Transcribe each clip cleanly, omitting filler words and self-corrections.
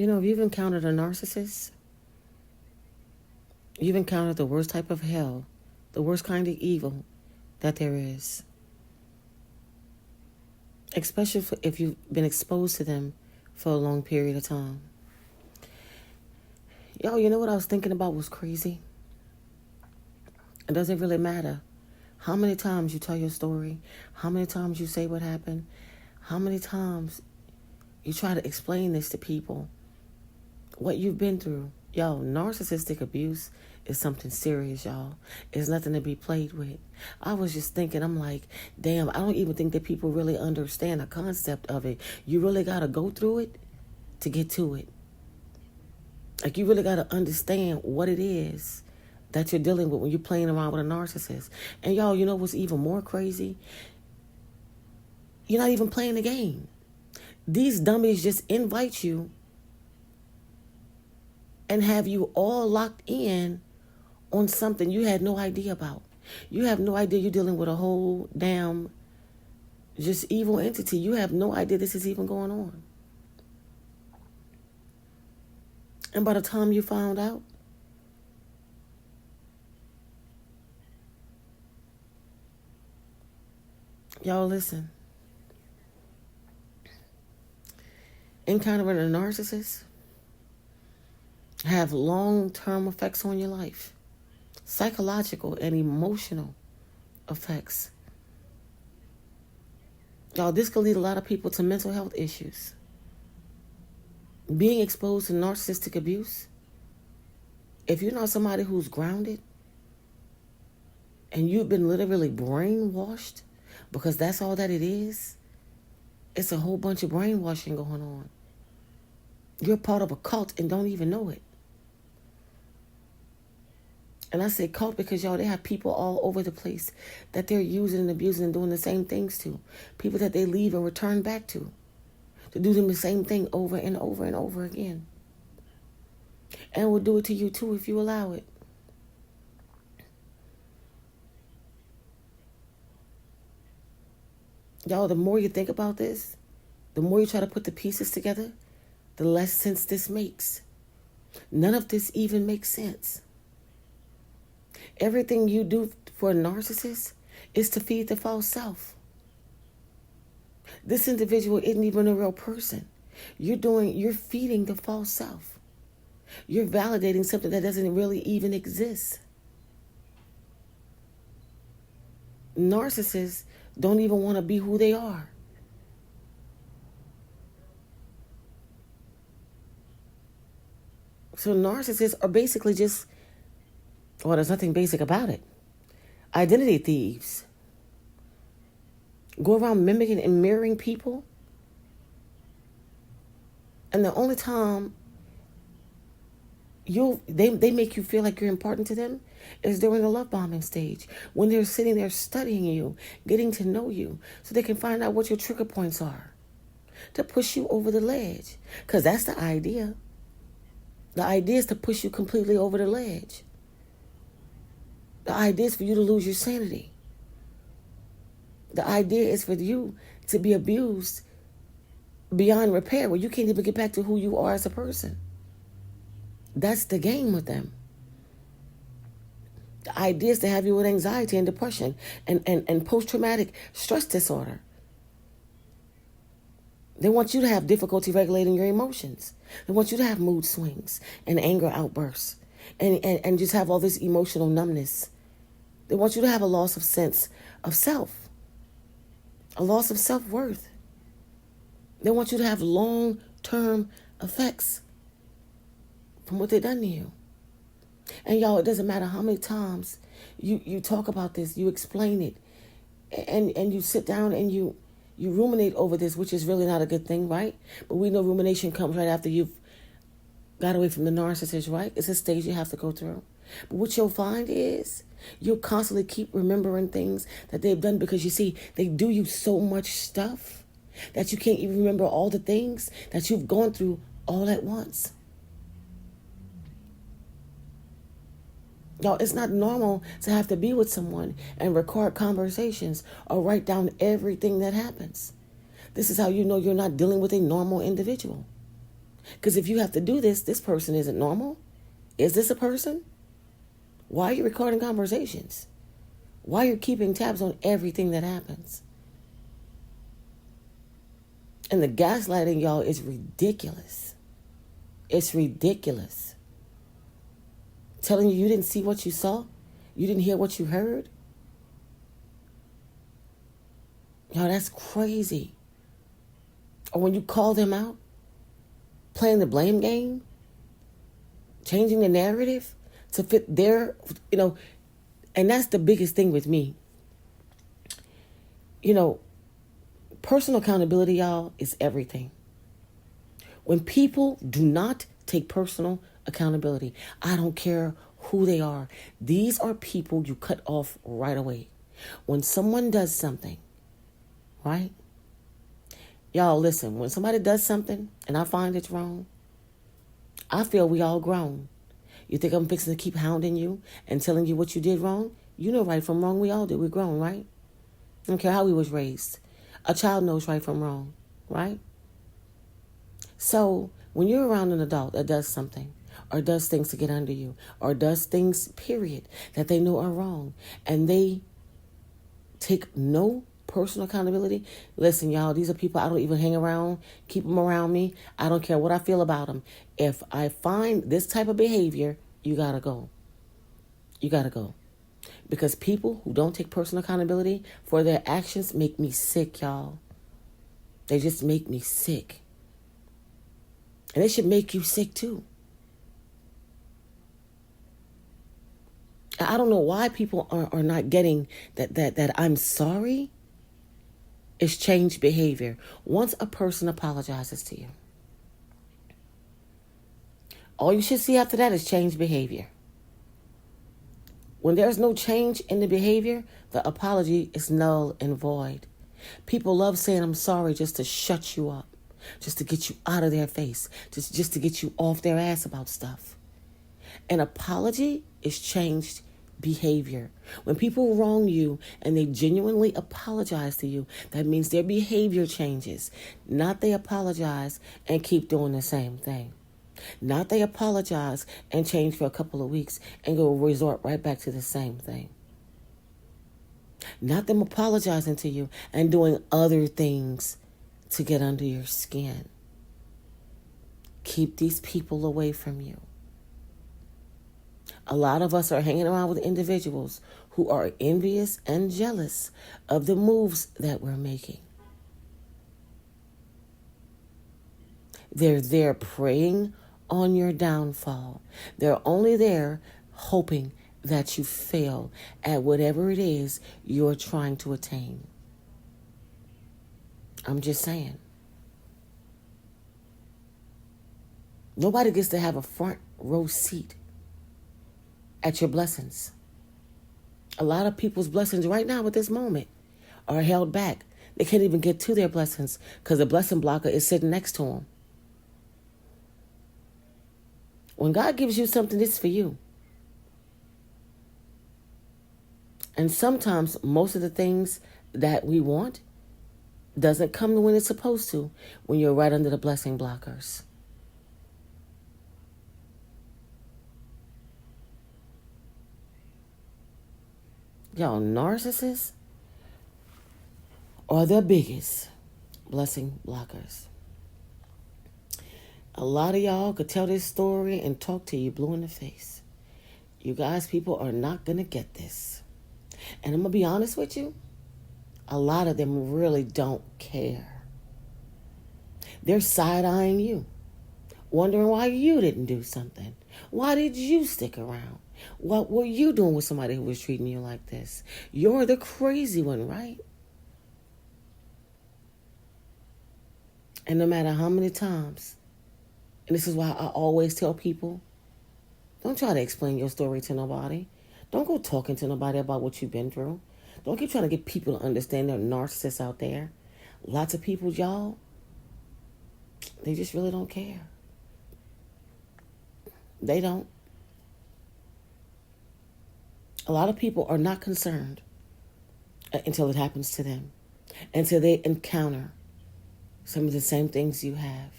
If you've encountered a narcissist, you've encountered the worst type of hell, the worst kind of evil that there is. Especially if you've been exposed to them for a long period of time. Yo, you know what I was thinking about was crazy? It doesn't really matter how many times you tell your story, how many times you say what happened, how many times you try to explain this to people, what you've been through. Yo, narcissistic abuse is something serious, y'all. It's nothing to be played with. I was just thinking, I'm like, damn, I don't even think that people really understand the concept of it. You really got to go through it to get to it. Like, you really got to understand what it is that you're dealing with when you're playing around with a narcissist. And y'all, you know what's even more crazy? You're not even playing the game. These dummies just invite you and have you all locked in on something you had no idea about. You have no idea you're dealing with a whole damn just evil entity. You have no idea this is even going on. And by the time you found out, y'all listen. Encountering a narcissist have long-term effects on your life. Psychological and emotional effects. Y'all, this could lead a lot of people to mental health issues. Being exposed to narcissistic abuse, if you're not somebody who's grounded and you've been literally brainwashed, because that's all that it is, it's a whole bunch of brainwashing going on. You're part of a cult and don't even know it. And I say cult because, y'all, they have people all over the place that they're using and abusing and doing the same things to. People that they leave and return back to do them the same thing over and over and over again. And will do it to you too if you allow it. Y'all, the more you think about this, the more you try to put the pieces together, the less sense this makes. None of this even makes sense. Everything you do for a narcissist is to feed the false self. This individual isn't even a real person. You're feeding the false self. You're validating something that doesn't really even exist. Narcissists don't even want to be who they are. So narcissists are basically just, well, there's nothing basic about it. Identity thieves. Go around mimicking and mirroring people. And the only time they make you feel like you're important to them is during the love bombing stage, when they're sitting there studying you, getting to know you, so they can find out what your trigger points are to push you over the ledge. Because that's the idea. The idea is to push you completely over the ledge. The idea is for you to lose your sanity. The idea is for you to be abused beyond repair, where you can't even get back to who you are as a person. That's the game with them. The idea is to have you with anxiety and depression and post-traumatic stress disorder. They want you to have difficulty regulating your emotions. They want you to have mood swings and anger outbursts and just have all this emotional numbness. They want you to have a loss of sense of self, a loss of self-worth. They want you to have long-term effects from what they've done to you. And y'all, it doesn't matter how many times you talk about this, you explain it, and you sit down and you ruminate over this, which is really not a good thing, right? But we know rumination comes right after you've got away from the narcissist, right? It's a stage you have to go through. But what you'll find is you'll constantly keep remembering things that they've done, because you see, they do you so much stuff that you can't even remember all the things that you've gone through all at once. Y'all, it's not normal to have to be with someone and record conversations or write down everything that happens. This is how you know you're not dealing with a normal individual. Because if you have to do this, this person isn't normal. Is this a person? Why are you recording conversations? Why are you keeping tabs on everything that happens? And the gaslighting, y'all, is ridiculous. It's ridiculous. Telling you didn't see what you saw. You didn't hear what you heard. Y'all, that's crazy. Or when you call them out, playing the blame game, changing the narrative to fit their, and that's the biggest thing with me. Personal accountability, y'all, is everything. When people do not take personal accountability, I don't care who they are. These are people you cut off right away. When someone does something, right? Y'all, listen, when somebody does something and I find it's wrong, I feel we all grown. You think I'm fixing to keep hounding you and telling you what you did wrong? You know right from wrong. We all do. We're grown, right? I don't care how we was raised. A child knows right from wrong, right? So when you're around an adult that does something or does things to get under you or does things, period, that they know are wrong and they take no personal accountability. Listen, y'all, these are people I don't even hang around, keep them around me. I don't care what I feel about them. If I find this type of behavior, you got to go. You got to go. Because people who don't take personal accountability for their actions make me sick, y'all. They just make me sick. And it should make you sick too. I don't know why people are not getting that I'm sorry. It's changed behavior. Once a person apologizes to you, all you should see after that is changed behavior. When there's no change in the behavior, the apology is null and void. People love saying I'm sorry just to shut you up, just to get you out of their face, just to get you off their ass about stuff. An apology is changed behavior. When people wrong you and they genuinely apologize to you, that means their behavior changes. Not they apologize and keep doing the same thing. Not they apologize and change for a couple of weeks and go resort right back to the same thing. Not them apologizing to you and doing other things to get under your skin. Keep these people away from you. A lot of us are hanging around with individuals who are envious and jealous of the moves that we're making. They're there preying on your downfall. They're only there hoping that you fail at whatever it is you're trying to attain. I'm just saying. Nobody gets to have a front row seat at your blessings. A lot of people's blessings right now at this moment are held back. They can't even get to their blessings because the blessing blocker is sitting next to them. When God gives you something, it's for you. And sometimes most of the things that we want doesn't come when it's supposed to when you're right under the blessing blockers. Y'all, narcissists are the biggest blessing blockers. A lot of y'all could tell this story and talk to you blue in the face. You guys, people are not going to get this. And I'm going to be honest with you. A lot of them really don't care. They're side-eyeing you, wondering why you didn't do something. Why did you stick around? What were you doing with somebody who was treating you like this? You're the crazy one, right? And no matter how many times, and this is why I always tell people, don't try to explain your story to nobody. Don't go talking to nobody about what you've been through. Don't keep trying to get people to understand there are narcissists out there. Lots of people, y'all, they just really don't care. They don't. A lot of people are not concerned until it happens to them, until they encounter some of the same things you have.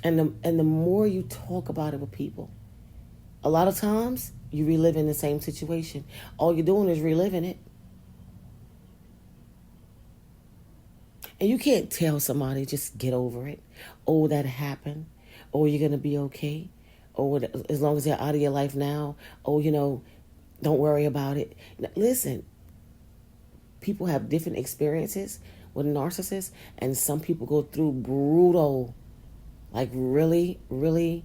And the more you talk about it with people, a lot of times you reliving the same situation. All you're doing is reliving it. And you can't tell somebody, just get over it. Oh, that happened. Oh, you're going to be okay. Oh, as long as they're out of your life now. Oh, don't worry about it. Listen, people have different experiences with narcissists, and some people go through brutal, like really, really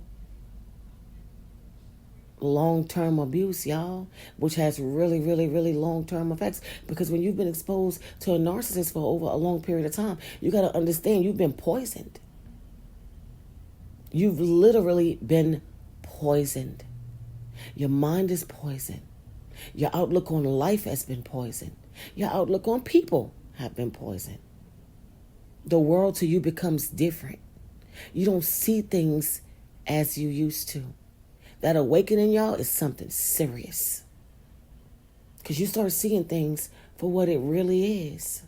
long-term abuse, y'all, which has really, really, really long-term effects. Because when you've been exposed to a narcissist for over a long period of time, you got to understand you've been poisoned. You've literally been poisoned. Your mind is poisoned. Your outlook on life has been poisoned. Your outlook on people have been poisoned. The world to you becomes different. You don't see things as you used to. That awakening, y'all, is something serious. Because you start seeing things for what it really is.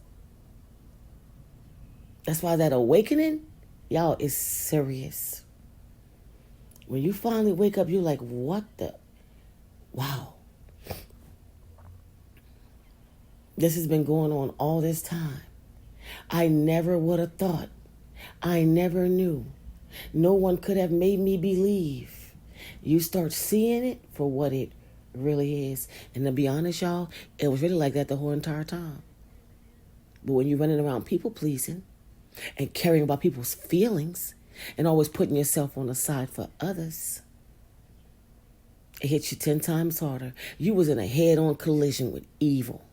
That's why that awakening, y'all, is serious. When you finally wake up, you're like, what the? Wow. This has been going on all this time. I never would have thought. I never knew. No one could have made me believe. You start seeing it for what it really is. And to be honest, y'all, it was really like that the whole entire time. But when you're running around people pleasing and caring about people's feelings and always putting yourself on the side for others, it hits you 10 times harder. You was in a head-on collision with evil.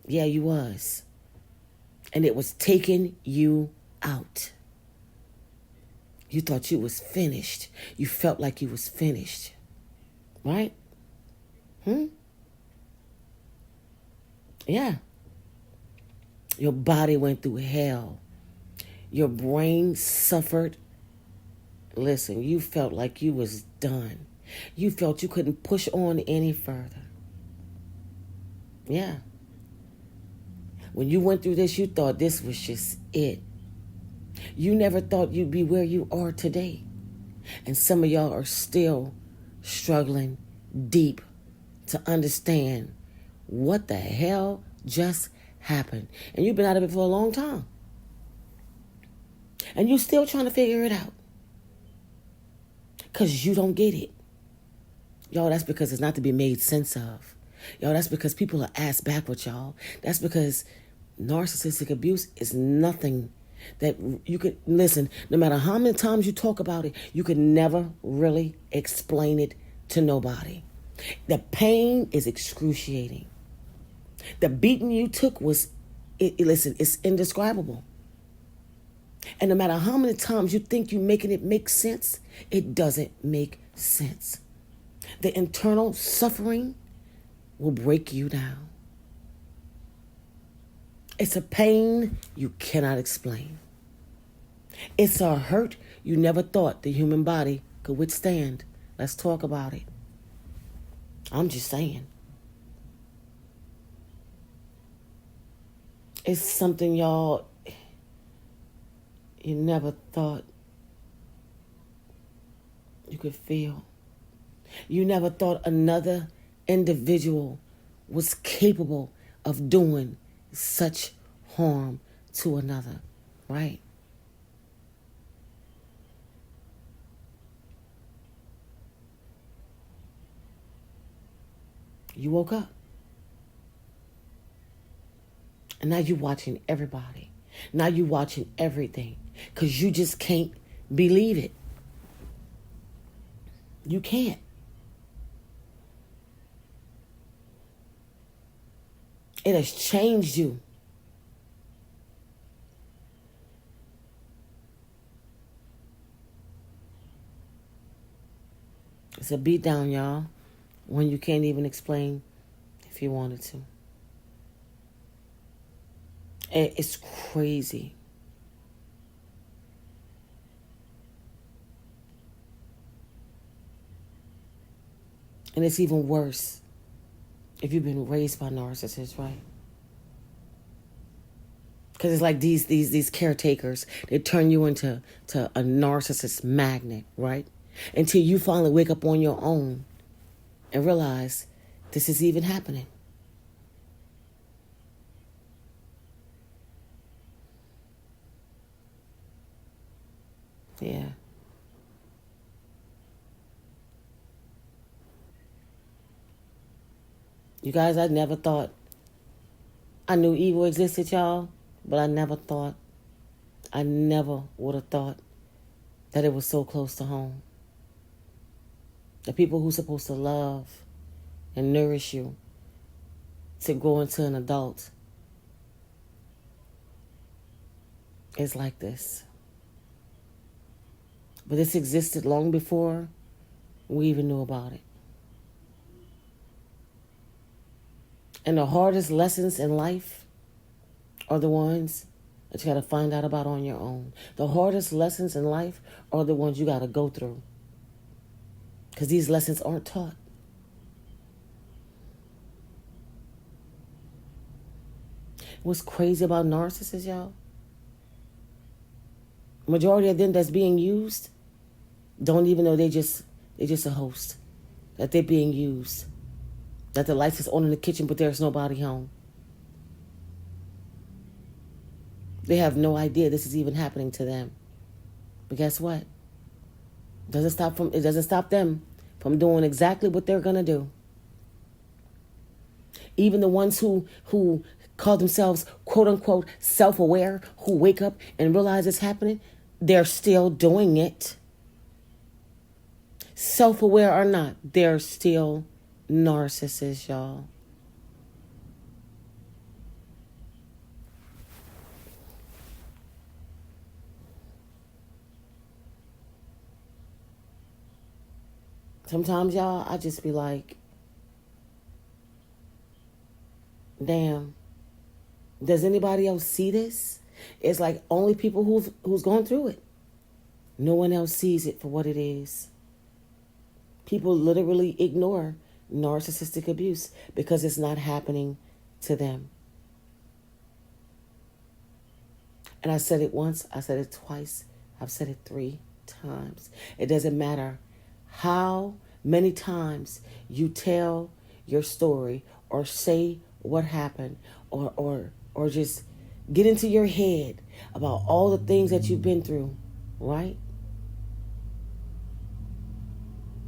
Yeah, you was. And it was taking you out. You thought you was finished. You felt like you was finished. Right? Yeah. Your body went through hell. Your brain suffered. Listen, you felt like you was done. You felt you couldn't push on any further. Yeah. When you went through this, you thought this was just it. You never thought you'd be where you are today. And some of y'all are still struggling deep to understand what the hell just happened. And you've been out of it for a long time. And you're still trying to figure it out. Because you don't get it. Y'all, that's because it's not to be made sense of. Y'all, that's because people are ass backwards, y'all. That's because narcissistic abuse is nothing that you could, listen, no matter how many times you talk about it, you could never really explain it to nobody. The pain is excruciating. The beating you took listen, it's indescribable. And no matter how many times you think you're making it make sense, it doesn't make sense. The internal suffering will break you down. It's a pain you cannot explain. It's a hurt you never thought the human body could withstand. Let's talk about it. I'm just saying. It's something, y'all, you never thought you could feel. You never thought another individual was capable of doing such harm to another, right? You woke up. And now you're watching everybody. Now you're watching everything. Because you just can't believe it. You can't. It has changed you. It's a beat down, y'all, when you can't even explain if you wanted to. It's crazy. And it's even worse if you've been raised by narcissists, right? Because it's like these caretakers. They turn you into a narcissist magnet, right? Until you finally wake up on your own and realize this is even happening. Yeah. You guys, I never thought I knew evil existed, y'all, but I never would have thought that it was so close to home. The people who's supposed to love and nourish you to grow into an adult is like this. But this existed long before we even knew about it. And the hardest lessons in life are the ones that you got to find out about on your own. The hardest lessons in life are the ones you got to go through. Because these lessons aren't taught. What's crazy about narcissists, y'all? Majority of them that's being used don't even know they're just a host. That they're being used. That the lights is on in the kitchen, but there's nobody home. They have no idea this is even happening to them. But guess what? It doesn't stop them from doing exactly what they're gonna do. Even the ones who call themselves quote unquote self-aware, who wake up and realize it's happening, they're still doing it. Self-aware or not, they're still narcissists, y'all. Sometimes, y'all, I just be like, damn, does anybody else see this? It's like only people who's gone through it. No one else sees it for what it is. People literally ignore narcissistic abuse because it's not happening to them. And I said it once, I said it twice, I've said it 3 times. It doesn't matter how many times you tell your story or say what happened or just get into your head about all the things that you've been through, right?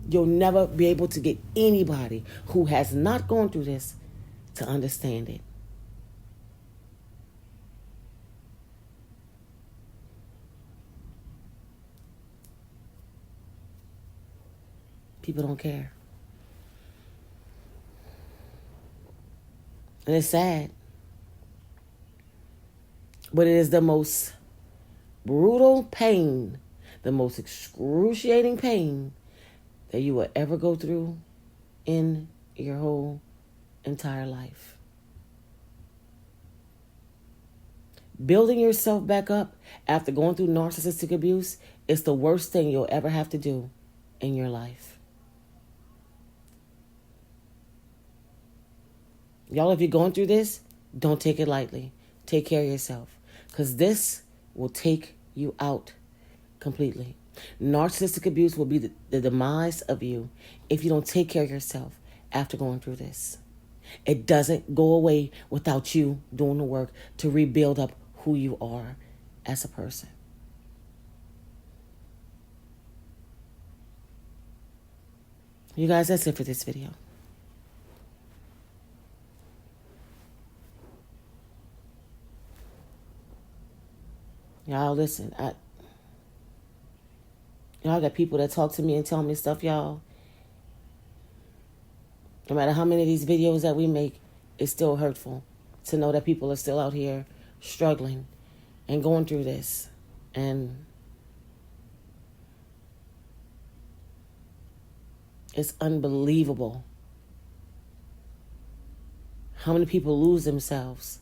You'll never be able to get anybody who has not gone through this to understand it. People don't care. And it's sad. But it is the most brutal pain, the most excruciating pain that you will ever go through in your whole entire life. Building yourself back up after going through narcissistic abuse is the worst thing you'll ever have to do in your life. Y'all, if you're going through this, don't take it lightly. Take care of yourself. Because this will take you out completely. Narcissistic abuse will be the demise of you if you don't take care of yourself after going through this. It doesn't go away without you doing the work to rebuild up who you are as a person. You guys, that's it for this video. Y'all, listen, y'all got people that talk to me and tell me stuff, y'all. No matter how many of these videos that we make, it's still hurtful to know that people are still out here struggling and going through this. And it's unbelievable how many people lose themselves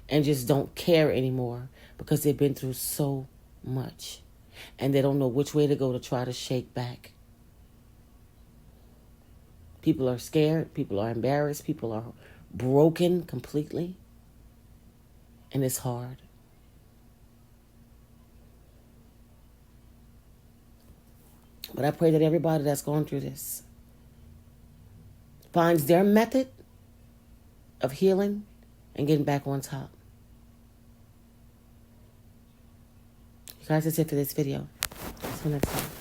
and just don't care anymore because they've been through so much and they don't know which way to go to try to shake back. People are scared, people are embarrassed, people are broken completely, and it's hard. But I pray that everybody that's going through this finds their method of healing and getting back on top. You guys, that's it for this video. Until next time.